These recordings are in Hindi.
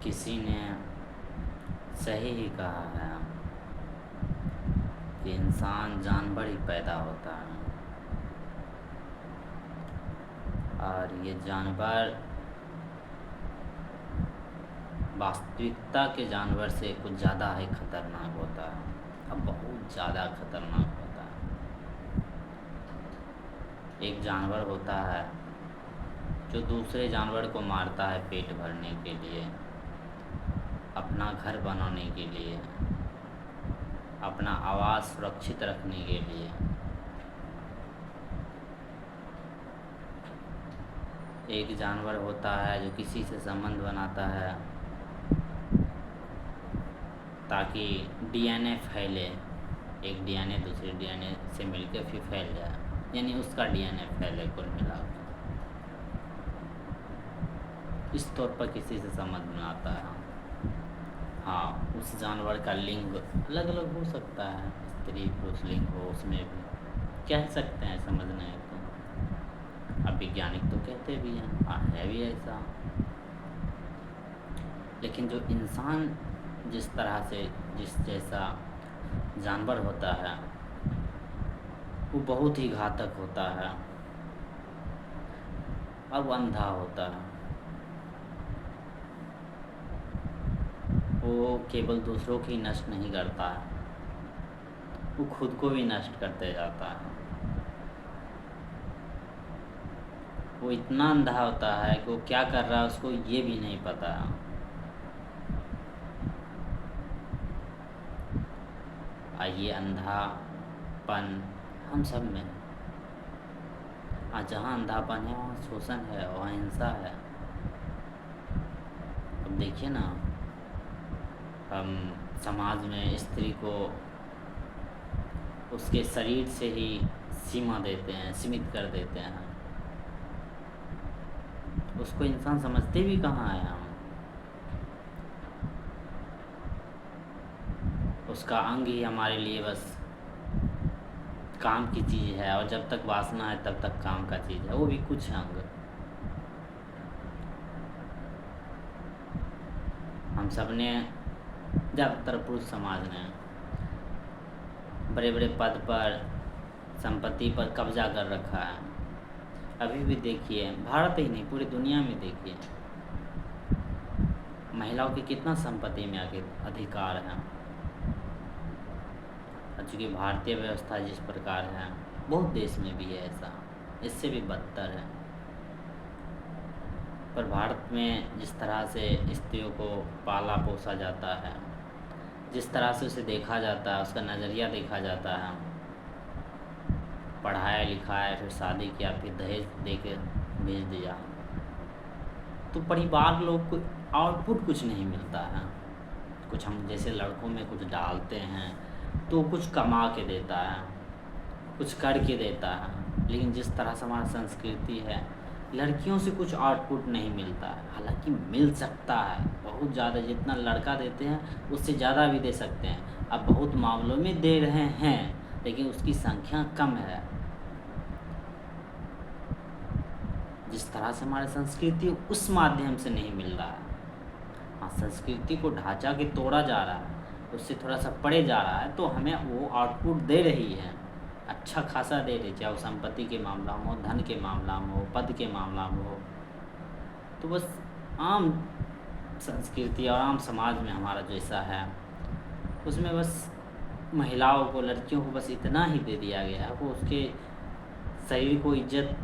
किसी ने सही ही कहा है कि इंसान जानवर ही पैदा होता है और ये जानवर वास्तविकता के जानवर से कुछ ज़्यादा ही खतरनाक होता है। अब बहुत ज़्यादा खतरनाक होता है। एक जानवर होता है जो दूसरे जानवर को मारता है पेट भरने के लिए, अपना घर बनाने के लिए, अपना आवास सुरक्षित रखने के लिए। एक जानवर होता है जो किसी से संबंध बनाता है ताकि डीएनए फैले, एक डीएनए दूसरे डीएनए से मिलकर फिर फैल जाए, यानी उसका डीएनए फैले कुल मिलाकर। इस तौर पर किसी से संबंध बनाता है। हाँ, उस जानवर का लिंग अलग अलग हो सकता है, स्त्री पुरुष लिंग हो, उसमें भी कह सकते हैं, समझना है तो। अब वैज्ञानिक तो कहते भी हैं, है भी ऐसा। लेकिन जो इंसान जिस तरह से जिस जैसा जानवर होता है वो बहुत ही घातक होता है। अब वो अंधा होता है, वो केवल दूसरों की नष्ट नहीं करता है, वो खुद को भी नष्ट करते जाता है। वो इतना अंधा होता है कि वो क्या कर रहा है उसको ये भी नहीं पता। ये अंधापन हम सब में है। जहाँ अंधापन है वहाँ शोषण है, वहाँ हिंसा है। अब देखिए ना, हम समाज में स्त्री को उसके शरीर से ही सीमा देते हैं, सीमित कर देते हैं। उसको इंसान समझते भी कहाँ है हम। उसका अंग ही हमारे लिए बस काम की चीज़ है, और जब तक वासना है तब तक काम का चीज़ है, वो भी कुछ अंग। हम सब ने, ज़्यादातर पुरुष समाज ने बड़े बड़े पद पर, संपत्ति पर कब्जा कर रखा है। अभी भी देखिए, भारत ही नहीं पूरी दुनिया में देखिए, महिलाओं की कितना संपत्ति में आगे अधिकार है। चूँकि भारतीय व्यवस्था जिस प्रकार है, बहुत देश में भी है ऐसा, इससे भी बदतर है। पर भारत में जिस तरह से स्त्रियों को पाला पोसा जाता है, जिस तरह से उसे देखा जाता है, उसका नज़रिया देखा जाता है, पढ़ाया लिखाया, फिर शादी किया, फिर दहेज दे के भेज दिया, तो परिवार लोग को आउटपुट कुछ नहीं मिलता है। कुछ हम जैसे लड़कों में कुछ डालते हैं तो कुछ कमा के देता है, कुछ करके देता है। लेकिन जिस तरह से हमारा संस्कृति है, लड़कियों से कुछ आउटपुट नहीं मिलता है। हालांकि मिल सकता है बहुत ज़्यादा, जितना लड़का देते हैं उससे ज़्यादा भी दे सकते हैं। अब बहुत मामलों में दे रहे हैं, लेकिन उसकी संख्या कम है। जिस तरह से हमारी संस्कृति उस माध्यम से नहीं मिल रहा है। हाँ, संस्कृति को ढांचा के तोड़ा जा रहा है, उससे थोड़ा सा परे जा रहा है, तो हमें वो आउटपुट दे रही है, अच्छा खासा दे रही, चाहे वो संपत्ति के मामला में हो, धन के मामला में हो, पद के मामला में हो। तो बस आम संस्कृति और आम समाज में हमारा जैसा है, उसमें बस महिलाओं को, लड़कियों को बस इतना ही दे दिया गया है। वो उसके शरीर को इज्जत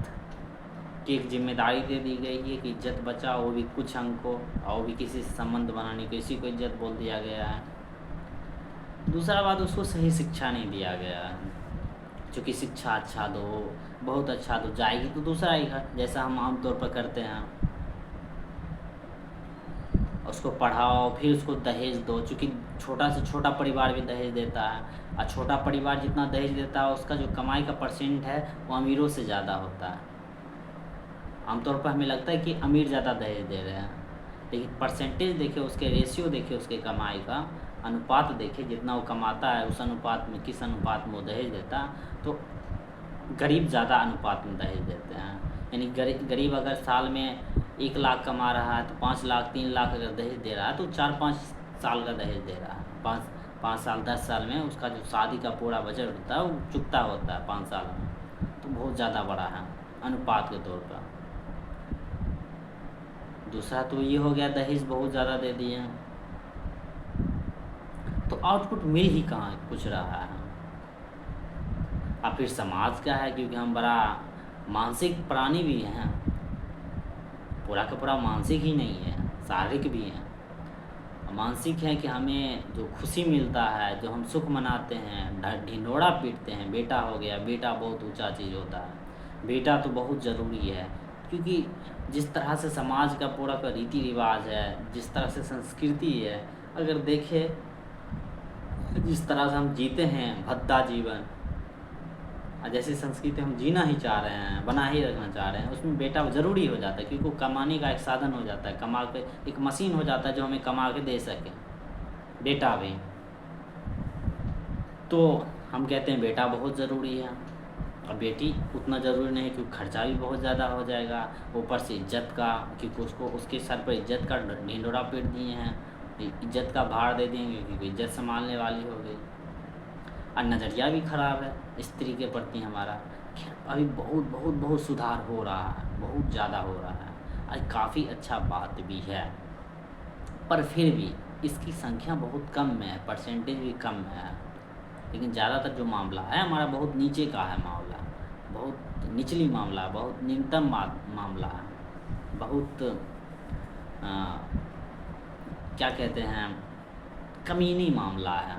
की एक जिम्मेदारी दे दी गई है कि इज्जत बचाओ, वो भी कुछ अंग को, और वो भी किसी से संबंध बनाने को, इसी को इज्जत बोल दिया गया है। दूसरा बात, उसको सही शिक्षा नहीं दिया गया है। क्योंकि शिक्षा अच्छा दो, बहुत अच्छा दो, जाएगी तो दूसरा ही घर, जैसा हम आमतौर पर करते हैं। उसको पढ़ाओ, फिर उसको दहेज दो। चूँकि छोटा से छोटा परिवार भी दहेज देता है, और छोटा परिवार जितना दहेज देता है उसका जो कमाई का परसेंट है वो अमीरों से ज़्यादा होता है। आमतौर पर हमें लगता है कि अमीर ज़्यादा दहेज दे रहे हैं, लेकिन परसेंटेज देखिए, उसके रेशियो देखिए, उसके कमाई का अनुपात देखिए, जितना वो कमाता है उस अनुपात में, किस अनुपात में वो दहेज देता है, तो गरीब ज़्यादा अनुपात में दहेज देते हैं। यानी गरीब अगर साल में 1 लाख कमा रहा है तो 5 लाख 3 लाख अगर दहेज दे रहा है तो 4-5 साल का दहेज दे रहा है। 5 5 साल 10 साल में उसका जो शादी का पूरा बजट होता है वो चुकता होता है 5 साल में। तो बहुत ज़्यादा बड़ा है अनुपात के तौर पर। दूसरा तो ये हो गया दहेज बहुत ज़्यादा दे दिए हैं, तो आउटपुट मिल ही कहाँ कुछ रहा है। अब फिर समाज क्या है, क्योंकि हम बड़ा मानसिक प्राणी भी हैं, पूरा का पूरा मानसिक ही नहीं है, शारीरिक भी है। मानसिक है कि हमें जो खुशी मिलता है, जो हम सुख मनाते हैं, ढिंढोरा पीटते हैं, बेटा हो गया, बेटा बहुत ऊंचा चीज़ होता है, बेटा तो बहुत ज़रूरी है। क्योंकि जिस तरह से समाज का पूरा का रीति रिवाज है, जिस तरह से संस्कृति है, अगर देखें जिस तरह से हम जीते हैं भद्दा जीवन, जैसी संस्कृति हम जीना ही चाह रहे हैं, बना ही रखना चाह रहे हैं, उसमें बेटा ज़रूरी हो जाता है, क्योंकि वो कमाने का एक साधन हो जाता है, कमा के एक मशीन हो जाता है जो हमें कमा के दे सके, बेटा भी। तो हम कहते हैं बेटा बहुत ज़रूरी है, और बेटी उतना ज़रूरी नहीं, क्योंकि खर्चा भी बहुत ज़्यादा हो जाएगा, ऊपर से इज्जत का, क्योंकि उसको उसके सर पर इज्जत का ढिंढोरा पीट दिए हैं, इज्जत का भार दे देंगे, क्योंकि इज्जत संभालने वाली हो गई। और नज़रिया भी ख़राब है स्त्री के प्रति हमारा। खैर अभी बहुत बहुत बहुत सुधार हो रहा है, बहुत ज़्यादा हो रहा है, और काफ़ी अच्छा बात भी है, पर फिर भी इसकी संख्या बहुत कम है, परसेंटेज भी कम है। लेकिन ज़्यादातर जो मामला है हमारा बहुत नीचे का है, मामला बहुत निचली मामला, बहुत न्यूनतम मामला है, बहुत क्या कहते हैं कमीनी मामला है,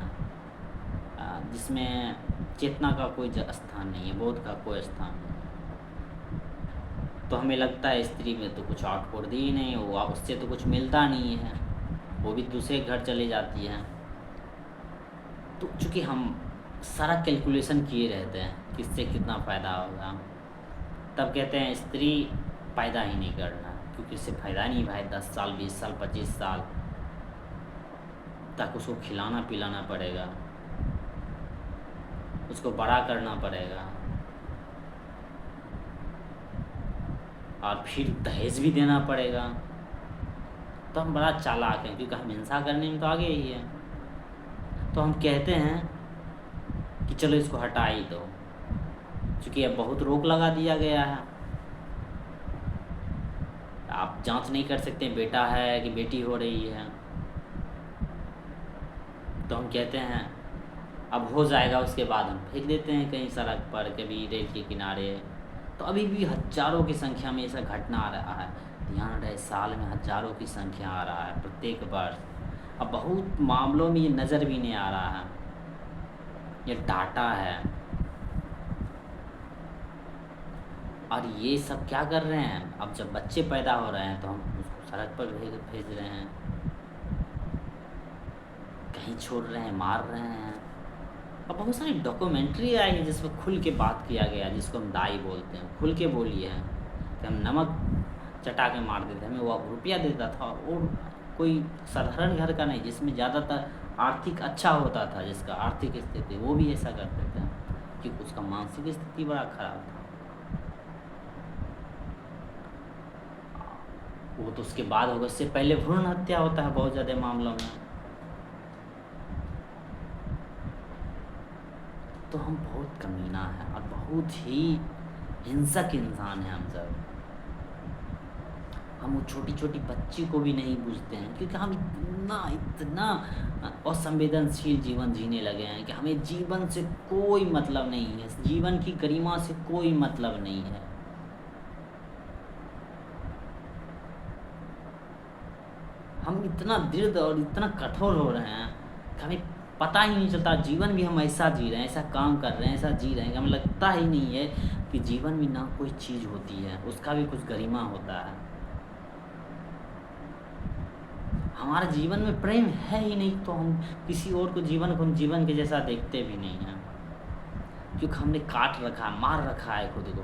जिसमें चेतना का कोई स्थान नहीं है, बोध का कोई स्थान नहीं है। तो हमें लगता है स्त्री में तो कुछ आउटपुट दी ही नहीं, वो उससे तो कुछ मिलता नहीं है, वो भी दूसरे घर चले जाती है। तो चूँकि हम सारा कैलकुलेशन किए रहते हैं किससे कितना फ़ायदा होगा, तब कहते हैं स्त्री पैदा ही नहीं करना, क्योंकि इससे फ़ायदा नहीं भाई, 10 साल 20 साल 25 साल तक उसको खिलाना पिलाना पड़ेगा, उसको बड़ा करना पड़ेगा, और फिर दहेज भी देना पड़ेगा। तो हम बड़ा चालाक हैं, क्योंकि हम हिंसा करने में तो आगे ही हैं। तो हम कहते हैं कि चलो इसको हटा ही दो, क्योंकि अब बहुत रोक लगा दिया गया है, आप जांच नहीं कर सकते बेटा है कि बेटी हो रही है। तो हम कहते हैं अब हो जाएगा, उसके बाद हम फेंक देते हैं कहीं सड़क पर, कभी रेल के किनारे। तो अभी भी हज़ारों की संख्या में ऐसा घटना आ रहा है, ध्यान रहे, साल में हज़ारों की संख्या आ रहा है प्रत्येक वर्ष। अब बहुत मामलों में ये नज़र भी नहीं आ रहा है, ये डाटा है। और ये सब क्या कर रहे हैं, अब जब बच्चे पैदा हो रहे हैं तो हम उसको सड़क पर भेज रहे हैं, कहीं छोड़ रहे हैं, मार रहे हैं। अब बहुत सारी डॉक्यूमेंट्री आई है जिसमें खुल के बात किया गया, जिसको हम दाई बोलते हैं, खुल के बोलिए हैं कि हम नमक चटा के मार देते, हमें वो रुपया देता था, और कोई साधारण घर का नहीं, जिसमें ज़्यादातर आर्थिक अच्छा होता था, जिसका आर्थिक स्थिति, वो भी ऐसा करते थे, क्योंकि उसका मानसिक स्थिति बड़ा ख़राब था। वो तो उसके बाद होगा, उससे पहले भ्रूण हत्या होता है बहुत ज़्यादा मामलों में। तो हम बहुत कमीना हैं और बहुत ही हिंसक इंसान हैं हम सब। हम वो छोटी छोटी बच्ची को भी नहीं पूछते हैं, क्योंकि हम इतना असंवेदनशील जीवन जीने लगे हैं कि हमें जीवन से कोई मतलब नहीं है, जीवन की गरिमा से कोई मतलब नहीं है। हम इतना दृढ़ और इतना कठोर हो रहे हैं कि हमें पता ही नहीं चलता, जीवन भी हम ऐसा जी रहे हैं, ऐसा काम कर रहे हैं, ऐसा जी रहे हैं कि हमें लगता ही नहीं है कि जीवन में ना कोई चीज़ होती है, उसका भी कुछ गरिमा होता है। हमारे जीवन में प्रेम है ही नहीं, तो हम किसी और को जीवन को हम जीवन के जैसा देखते भी नहीं हैं, क्योंकि हमने काट रखा है, मार रखा है खुद को,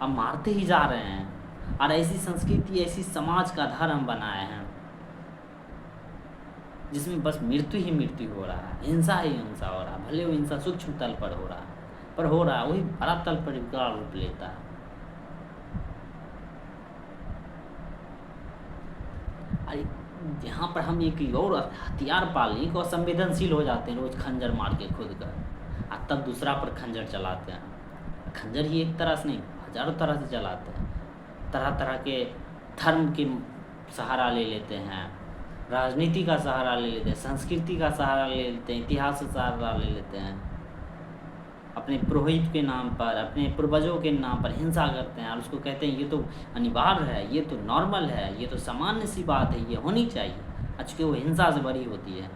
अब मारते ही जा रहे हैं। और ऐसी संस्कृति, ऐसी समाज का आधार हम बनाए हैं जिसमें बस मृत्यु ही मृत्यु हो रहा है, हिंसा ही हिंसा हो रहा है, भले वो हिंसा सूक्ष्म तल पर हो रहा है, पर हो रहा है, वही बड़ा तल पर विकराल रूप लेता है। अरे यहाँ पर हम एक और हथियार पाल लें को संवेदनशील हो जाते हैं, रोज़ खंजर मार के खुद का, और तब दूसरा पर खंजर चलाते हैं। खंजर ही एक तरह से नहीं, हज़ारों तरह से चलाते हैं। तरह तरह के धर्म के सहारा ले लेते हैं, राजनीति का सहारा ले लेते हैं, संस्कृति का सहारा ले लेते हैं, इतिहास का सहारा ले लेते हैं, अपने पुरोहित के नाम पर, अपने पूर्वजों के नाम पर हिंसा करते हैं, और उसको कहते हैं ये तो अनिवार्य है, ये तो नॉर्मल है, ये तो सामान्य सी बात है, ये होनी चाहिए, अच्छी वो हिंसा से भरी होती है।